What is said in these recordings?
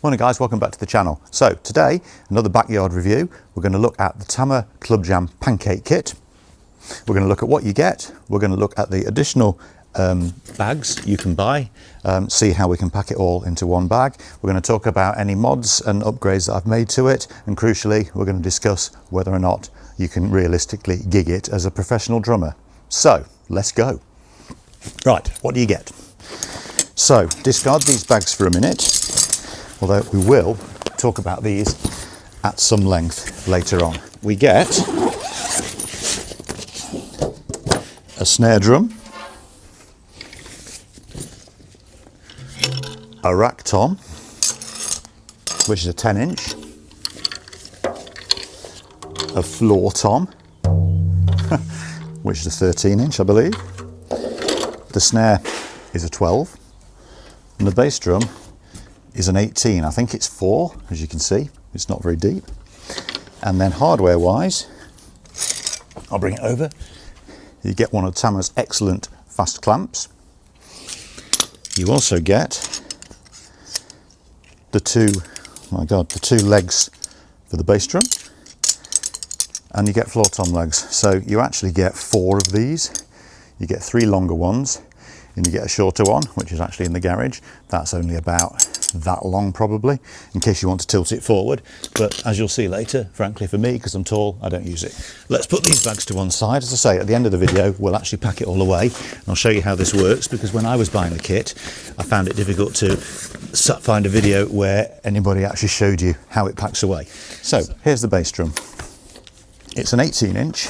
Morning guys, welcome back to the channel. So today, another backyard review. We're going to look at the Tama Club Jam Pancake kit. We're going to look at what you get. We're going to look at the additional bags you can buy, see how we can pack it all into one bag. We're going to talk about any mods and upgrades that I've made to it, and crucially we're going to discuss whether or not you can realistically gig it as a professional drummer. So let's go. Right, what do you get? So discard these bags for a minute, although we will talk about these at some length later on. We get a snare drum, a rack tom, which is a 10-inch, a floor tom, which is a 13-inch, I believe. The snare is a 12, and the bass drum is an 18. I think it's 4, as you can see. It's not very deep. And then hardware-wise, I'll bring it over. You get one of Tama's excellent fast clamps. You also get the two legs for the bass drum, and you get floor tom legs. So you actually get 4 of these. You get 3 longer ones, and you get a shorter one, which is actually in the garage. That's only about that long probably, in case you want to tilt it forward. But as you'll see later, frankly for me, because I'm tall, I don't use it. Let's put these bags to one side. As I say, at the end of the video, we'll actually pack it all away. And I'll show you how this works, because when I was buying the kit, I found it difficult to find a video where anybody actually showed you how it packs away. So here's the bass drum. It's an 18-inch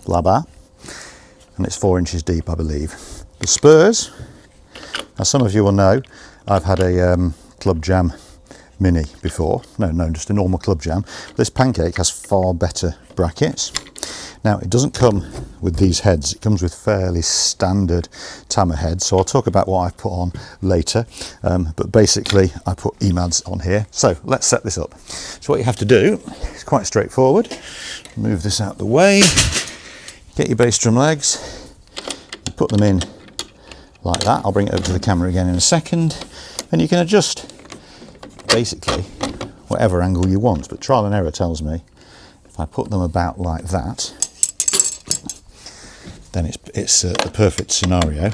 Labar, and it's 4 inches deep, I believe. The spurs, as some of you will know, I've had a Club Jam Mini before. No, just a normal Club Jam. This Pancake has far better brackets. Now, it doesn't come with these heads. It comes with fairly standard Tama heads, so I'll talk about what I've put on later. But basically, I put EMADs on here. So let's set this up. So what you have to do is quite straightforward. Move this out the way. Get your bass drum legs. You put them in like that. I'll bring it over to the camera again in a second, and you can adjust basically whatever angle you want, but trial and error tells me if I put them about like that, then it's the perfect scenario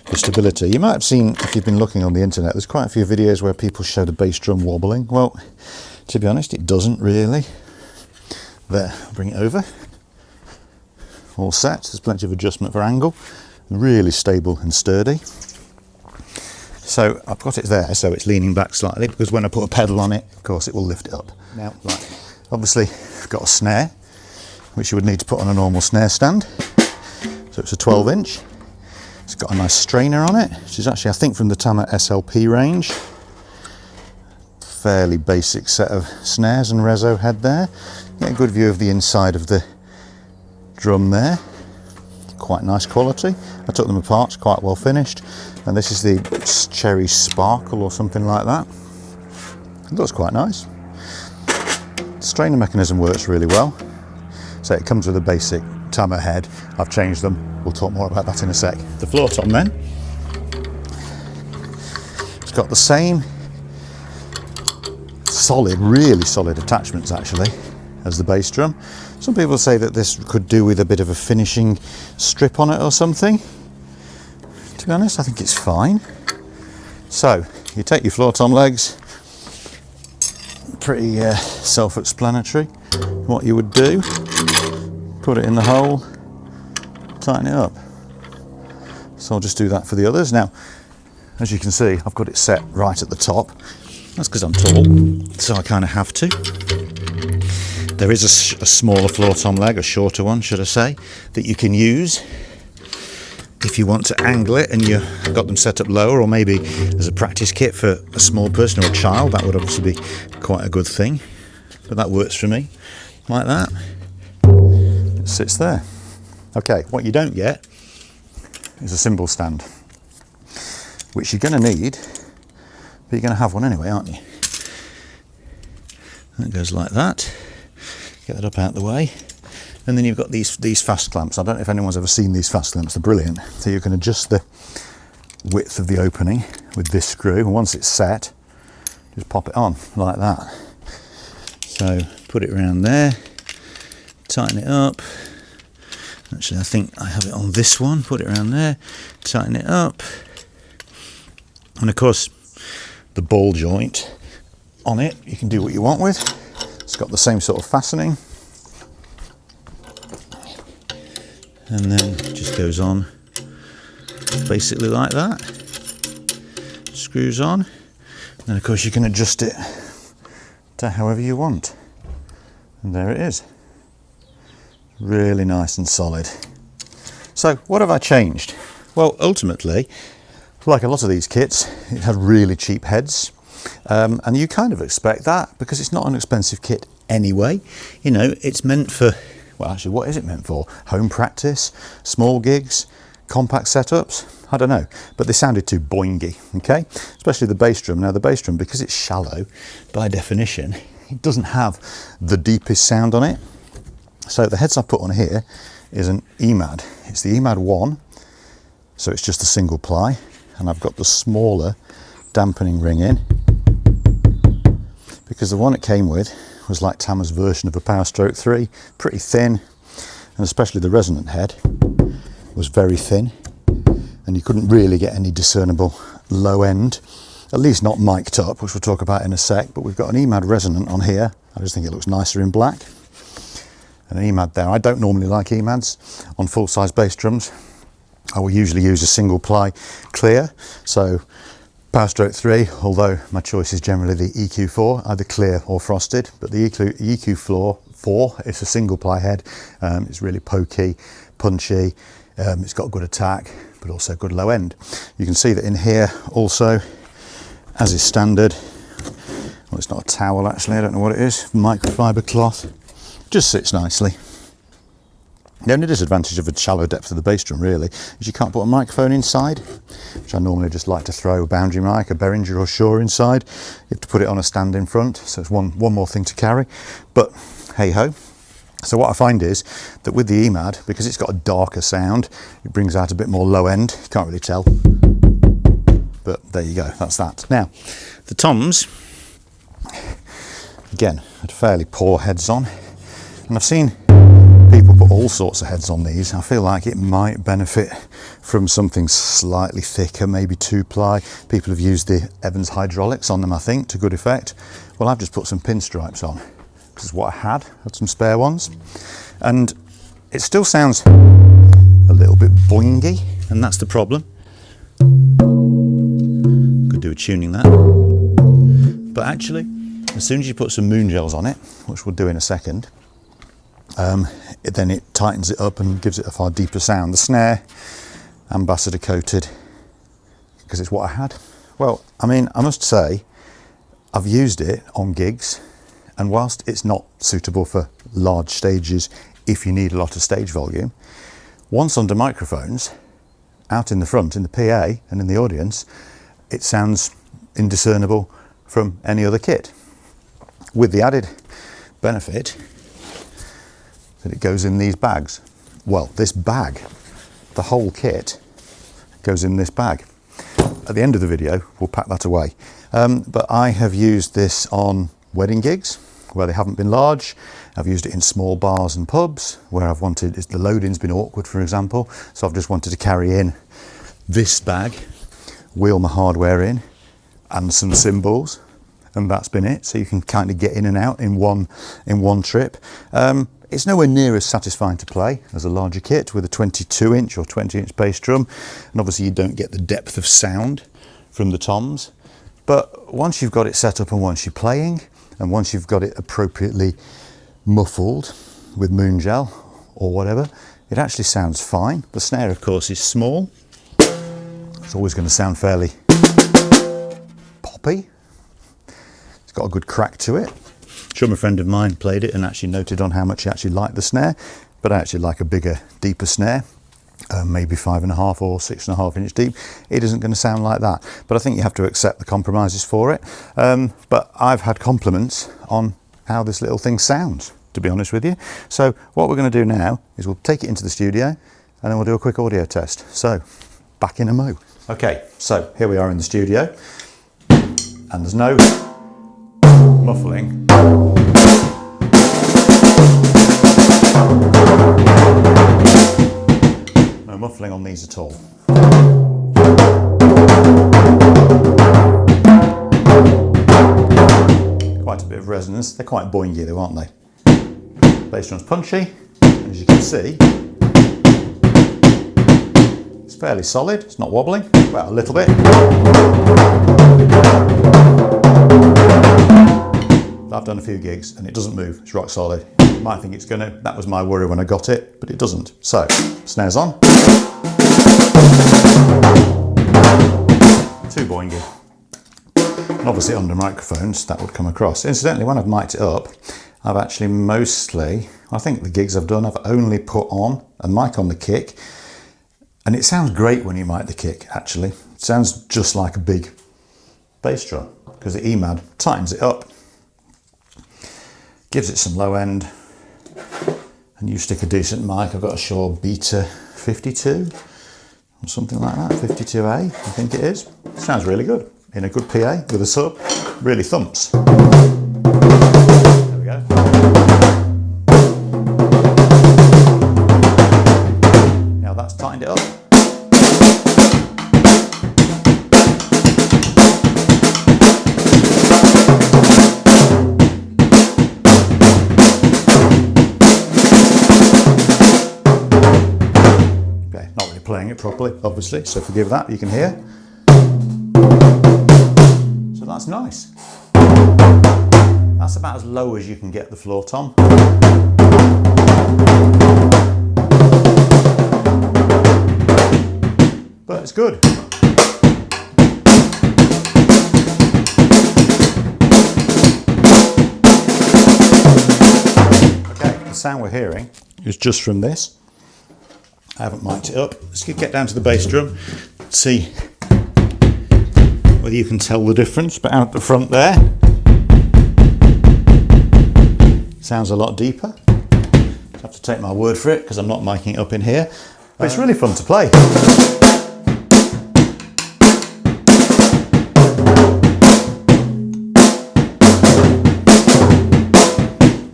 for stability. You might have seen, if you've been looking on the internet, there's quite a few videos where people show the bass drum wobbling. Well, to be honest, it doesn't really. There, I'll bring it over. All set. There's plenty of adjustment for angle. Really stable and sturdy. So I've got it there, so it's leaning back slightly, because when I put a pedal on it, of course, it will lift it up. Now, right, obviously, I've got a snare, which you would need to put on a normal snare stand. So it's a 12-inch. It's got a nice strainer on it, which is actually, I think, from the Tama SLP range. Fairly basic set of snares and reso head there. Get a good view of the inside of the drum there. Quite nice quality. I took them apart, it's quite well finished. And this is the Cherry Sparkle or something like that. It looks quite nice. The strainer mechanism works really well. So it comes with a basic Tama head. I've changed them. We'll talk more about that in a sec. The floor tom then. It's got the same solid, really solid attachments actually as the bass drum. Some people say that this could do with a bit of a finishing strip on it or something. To be honest, I think it's fine. So you take your floor tom legs, pretty self-explanatory. What you would do, put it in the hole, tighten it up. So I'll just do that for the others. Now, as you can see, I've got it set right at the top. That's because I'm tall, so I kind of have to. There is a smaller floor tom leg, a shorter one, should I say, that you can use if you want to angle it and you've got them set up lower, or maybe as a practice kit for a small person or a child. That would obviously be quite a good thing, but that works for me, like that. It sits there. Okay, what you don't get is a cymbal stand, which you're going to need, but you're going to have one anyway, aren't you? And it goes like that. Get that up out the way, and then you've got these fast clamps. I don't know if anyone's ever seen these fast clamps. They're brilliant. So you can adjust the width of the opening with this screw, and once it's set, just pop it on like that. So put it around there, tighten it up. Actually, I think I have it on this one. Put it around there, tighten it up. And of course, the ball joint on it, you can do what you want with. It's got the same sort of fastening. And then it just goes on basically like that. Screws on. And of course you can adjust it to however you want. And there it is. Really nice and solid. So what have I changed? Well, ultimately, like a lot of these kits, it had really cheap heads. And you kind of expect that because it's not an expensive kit anyway. You know, it's meant for, well, actually, what is it meant for? Home practice, small gigs, compact setups? I don't know, but they sounded too boingy, okay? Especially the bass drum. Now the bass drum, because it's shallow, by definition, it doesn't have the deepest sound on it. So the heads I put on here is an EMAD. It's the EMAD 1, so it's just a single ply, and I've got the smaller dampening ring in, because the one it came with was like Tama's version of a Power Stroke 3, pretty thin, and especially the resonant head was very thin, and you couldn't really get any discernible low end, at least not mic'd up, which we'll talk about in a sec. But we've got an EMAD resonant on here. I just think it looks nicer in black, and an EMAD there. I don't normally like EMADs on full-size bass drums. I will usually use a single ply clear, so Power Stroke 3, although my choice is generally the EQ4, either clear or frosted, but the EQ4 is a single ply head. It's really pokey, punchy, it's got good attack, but also good low end. You can see that in here also, as is standard, well, it's not a towel actually, I don't know what it is, microfiber cloth, just sits nicely. The only disadvantage of a shallow depth of the bass drum really is you can't put a microphone inside, which I normally just like to throw a boundary mic, a Behringer or Shure inside. You have to put it on a stand in front, so it's one more thing to carry, but hey ho. So what I find is that with the EMAD, because it's got a darker sound, it brings out a bit more low end. You can't really tell, but there you go, that's that. Now, the toms, again, had fairly poor heads on, and I've seen people put all sorts of heads on these. I feel like it might benefit from something slightly thicker, maybe 2-ply. People have used the Evans hydraulics on them, I think, to good effect. Well, I've just put some pinstripes on, because it's what I had some spare ones. And it still sounds a little bit boingy, and that's the problem. Could do a tuning that. But actually, as soon as you put some Moongels on it, which we'll do in a second, then it tightens it up and gives it a far deeper sound. The snare, ambassador coated, because it's what I had. Well, I mean, I must say, I've used it on gigs, and whilst it's not suitable for large stages if you need a lot of stage volume, once under microphones, out in the front, in the PA and in the audience, it sounds indiscernible from any other kit, with the added benefit that it goes in these bags. Well, this bag, the whole kit goes in this bag. At the end of the video, we'll pack that away. But I have used this on wedding gigs where they haven't been large. I've used it in small bars and pubs where I've wanted, the loading's been awkward, for example. So I've just wanted to carry in this bag, wheel my hardware in, and some cymbals, and that's been it. So you can kind of get in and out in one trip. It's nowhere near as satisfying to play as a larger kit with a 22-inch or 20-inch bass drum, and obviously you don't get the depth of sound from the toms. But once you've got it set up and once you're playing, and once you've got it appropriately muffled with Moongel or whatever, it actually sounds fine. The snare, of course, is small. It's always going to sound fairly poppy. It's got a good crack to it. A friend of mine played it and actually noted on how much he actually liked the snare, but I actually like a bigger, deeper snare, maybe 5.5 or 6.5 inch deep. It isn't going to sound like that, but I think you have to accept the compromises for it. But I've had compliments on how this little thing sounds, to be honest with you. So what we're going to do now is we'll take it into the studio and then we'll do a quick audio test. So back in a mo. Okay, so here we are in the studio, and there's no muffling. No muffling on these at all. Quite a bit of resonance. They're quite boingy though, aren't they? Bass drum's punchy, and as you can see, it's fairly solid. It's not wobbling, well, a little bit. I've done a few gigs and it doesn't move, it's rock solid. You might think it's gonna, that was my worry when I got it, but it doesn't. So, snares on. Too boingy. And obviously under microphones that would come across. Incidentally, when I've mic'd it up, I've actually mostly, I think the gigs I've done, I've only put on a mic on the kick, and it sounds great when you mic the kick, actually. It sounds just like a big bass drum, because the EMAD tightens it up, gives it some low end, and you stick a decent mic. I've got a Shure Beta 52, or something like that, 52A, I think it is. It sounds really good, in a good PA, with a sub, really thumps. There we go. Now that's tightened it up. Okay, not really playing it properly, obviously, so forgive that, you can hear. So that's nice. That's about as low as you can get the floor tom. But it's good. Okay, the sound we're hearing is just from this. I haven't mic'd it up. Let's get down to the bass drum, see whether you can tell the difference, but out the front there, sounds a lot deeper. I have to take my word for it because I'm not micing it up in here, but it's really fun to play.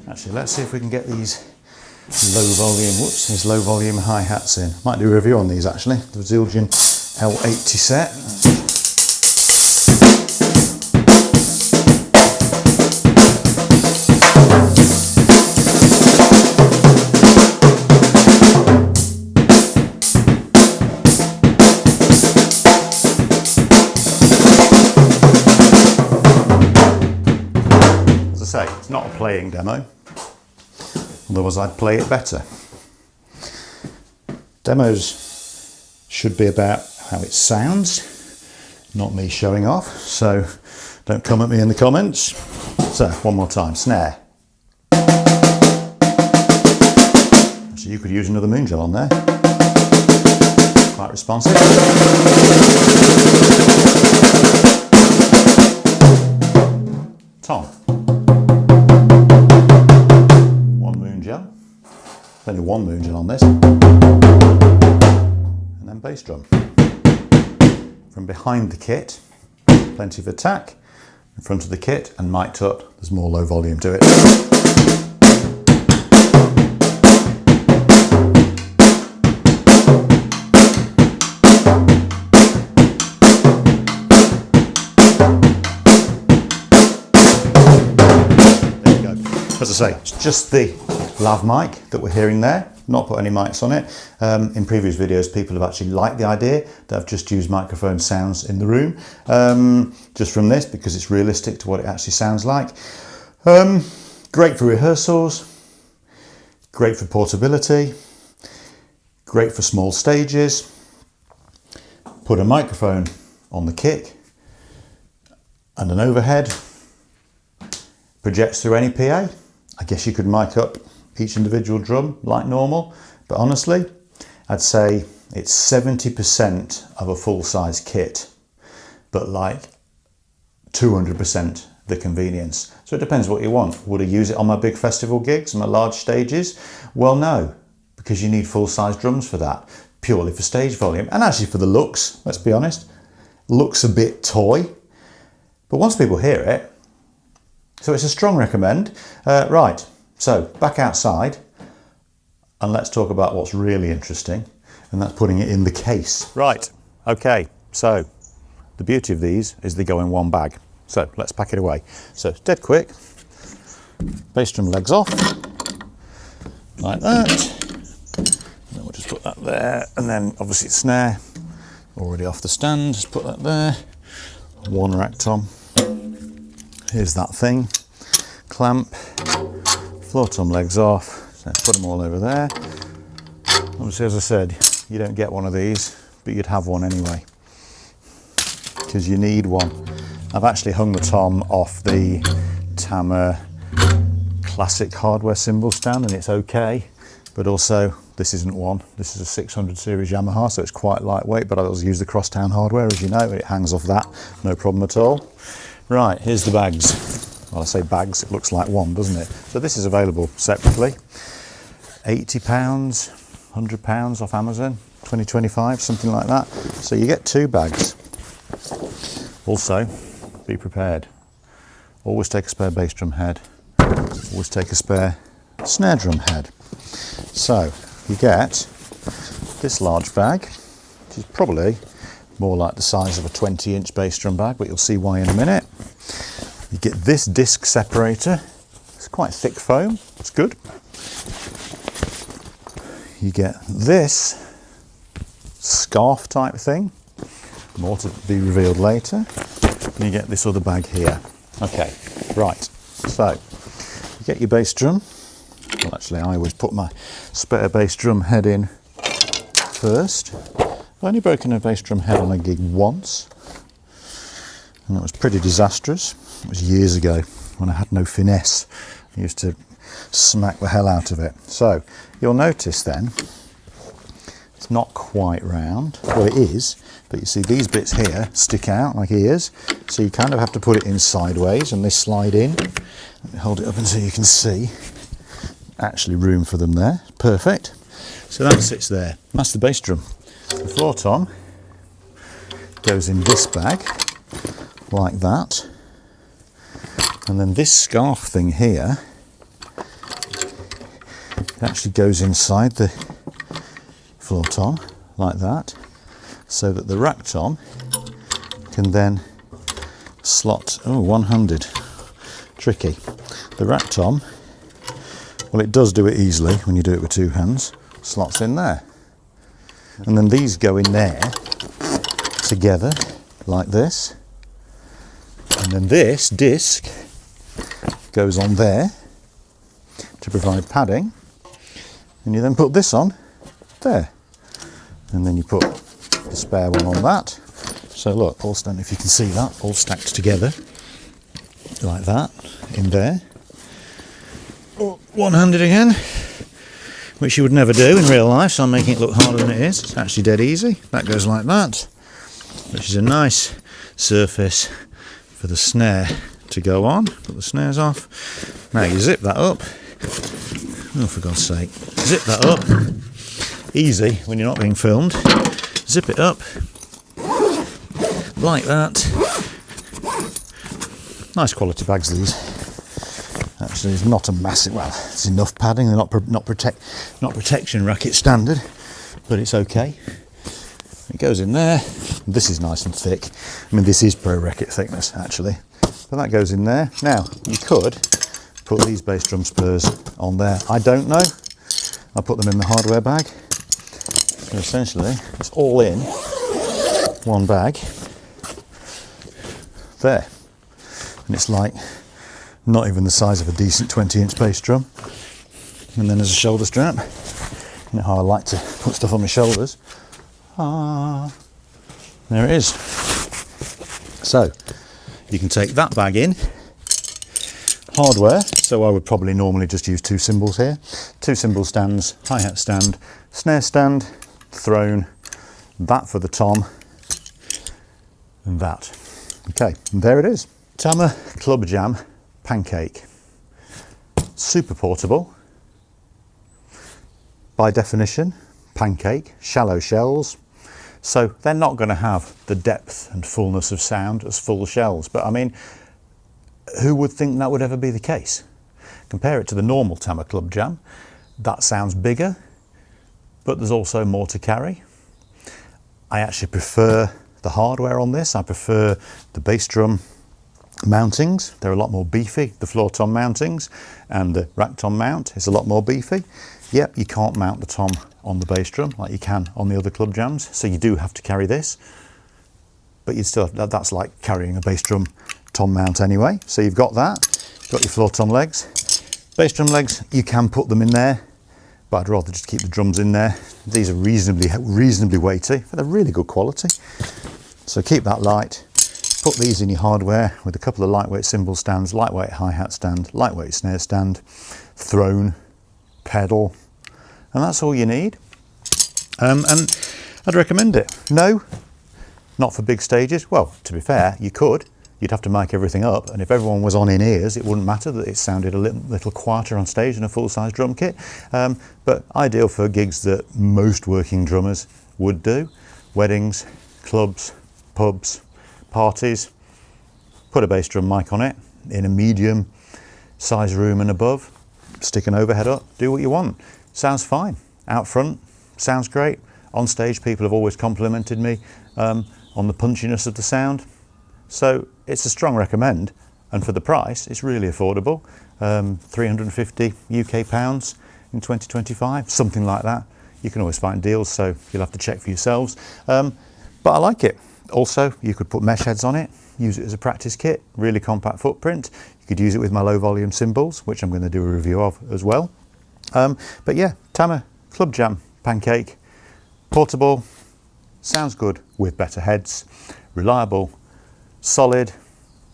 Actually, let's see if we can get these low volume, whoops, these low volume hi-hats in. Might do a review on these actually, the Zildjian L80 set. As I say, it's not a playing demo. Otherwise I'd play it better. Demos should be about how it sounds, not me showing off, so don't come at me in the comments. So, one more time, snare. So you could use another Moongel on there. Quite responsive. Tom. Only one Moongel on this, and then bass drum. From behind the kit, plenty of attack. In front of the kit and mic'd up, there's more low volume to it. There you go. As I say, it's just the lav mic that we're hearing there, not put any mics on it. In previous videos people have actually liked the idea that I've just used microphone sounds in the room, just from this, because it's realistic to what it actually sounds like. Great for rehearsals, great for portability, great for small stages. Put a microphone on the kick and an overhead, projects through any PA. I guess you could mic up each individual drum like normal, but honestly, I'd say it's 70% of a full-size kit, but like 200% the convenience. So it depends what you want. Would I use it on my big festival gigs, my large stages? Well, no, because you need full-size drums for that, purely for stage volume, and actually for the looks, let's be honest. Looks a bit toy, but once people hear it, So it's a strong recommend. Right, so back outside, and let's talk about what's really interesting, and that's putting it in the case. Right, okay, so the beauty of these is they go in one bag. So let's pack it away. So it's dead quick. Bass drum legs off, like that. And then we'll just put that there, and then obviously it's snare, already off the stand, just put that there. One rack tom. Here's that thing. Clamp, floor tom legs off, so put them all over there. Obviously, as I said, you don't get one of these, but you'd have one anyway, because you need one. I've actually hung the tom off the Tama classic hardware cymbal stand, and it's okay, but also this isn't one. This is a 600 series Yamaha, so it's quite lightweight, but I always use the crosstown hardware, as you know, it hangs off that, no problem at all. Right, here's the bags. Well, I say bags, it looks like one, doesn't it? So this is available separately. £80, £100 off Amazon, 2025, something like that. So you get 2 bags. Also, be prepared. Always take a spare bass drum head. Always take a spare snare drum head. So you get this large bag, which is probably more like the size of a 20-inch bass drum bag, but you'll see why in a minute. You get this disc separator. It's quite thick foam, it's good. You get this scarf type thing, more to be revealed later. And you get this other bag here. Okay, right, so you get your bass drum. Well, actually, I always put my spare bass drum head in first. I've only broken a bass drum head on a gig once, and that was pretty disastrous. It was years ago when I had no finesse. I used to smack the hell out of it. So you'll notice then it's not quite round. Well, it is, but you see these bits here stick out like ears, so you kind of have to put it in sideways, and they slide in. Let me hold it up until you can see. Actually room for them there, perfect. So that sits there, that's the bass drum. The floor tom goes in this bag, like that. And then this scarf thing here, it actually goes inside the floor tom, like that, so that the rack tom can then slot, one-handed, tricky. The rack tom, well, it does do it easily when you do it with 2 hands, slots in there. And then these go in there together like this. And then this disc goes on there to provide padding. And you then put this on there. And then you put the spare one on that. So look, all stand, if you can see that, all stacked together like that in there. One-handed again, which you would never do in real life, so I'm making it look harder than it is. It's actually dead easy. That goes like that, which is a nice surface for the snare to go on. Put the snares off. Now you zip that up. Oh, for God's sake. Zip that up. Easy when you're not being filmed. Zip it up. Like that. Nice quality bags, these. Actually, it's not a massive, well, it's enough padding. They're not protection racket standard, but it's okay. It goes in there. This is nice and thick. I mean, this is pro racket thickness, actually. But that goes in there. Now, you could put these bass drum spurs on there. I don't know. I put them in the hardware bag. So essentially, it's all in one bag. There. And it's like not even the size of a decent 20-inch bass drum. And then there's a shoulder strap. You know how I like to put stuff on my shoulders. There it is. So you can take that bag in. Hardware, so I would probably normally just use 2 cymbals here. 2 cymbal stands, hi-hat stand, snare stand, throne, that for the tom, and that. Okay, and there it is. Tama Club Jam Pancake. Super portable. By definition, pancake, shallow shells. So they're not going to have the depth and fullness of sound as full shells. But I mean, who would think that would ever be the case? Compare it to the normal Tama Club Jam. That sounds bigger, but there's also more to carry. I actually prefer the hardware on this. I prefer the bass drum mountings. They're a lot more beefy, the floor tom mountings, and the rack tom mount is a lot more beefy. Yep, you can't mount the tom on the bass drum like you can on the other club jams, so you do have to carry this, but you still have, that's like carrying a bass drum tom mount anyway. So you've got that, got your floor tom legs. Bass drum legs, you can put them in there, but I'd rather just keep the drums in there. These are reasonably weighty, but they're really good quality. So keep that light. Put these in your hardware with a couple of lightweight cymbal stands, lightweight hi-hat stand, lightweight snare stand, throne, pedal, and that's all you need. And I'd recommend it. No, not for big stages. Well, to be fair, you could. You'd have to mic everything up, and if everyone was on in-ears, it wouldn't matter that it sounded a little quieter on stage than a full-size drum kit. But ideal for gigs that most working drummers would do. Weddings, clubs, pubs, parties. Put a bass drum mic on it in a medium size room and above. Stick an overhead up, do what you want. Sounds fine. Out front, sounds great. On stage, people have always complimented me on the punchiness of the sound. So it's a strong recommend, and for the price, it's really affordable. 350 UK pounds in 2025, something like that. You can always find deals, so you'll have to check for yourselves. But I like it. Also, you could put mesh heads on it, use it as a practice kit, really compact footprint. You could use it with my low volume cymbals, which I'm going to do a review of as well. But yeah, Tama Club Jam Pancake, portable, sounds good with better heads, reliable, solid,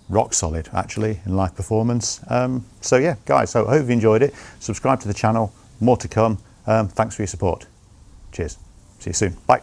rock solid actually in live performance. So yeah, guys, so I hope you enjoyed it. Subscribe to the channel, more to come. Thanks for your support. Cheers. See you soon. Bye.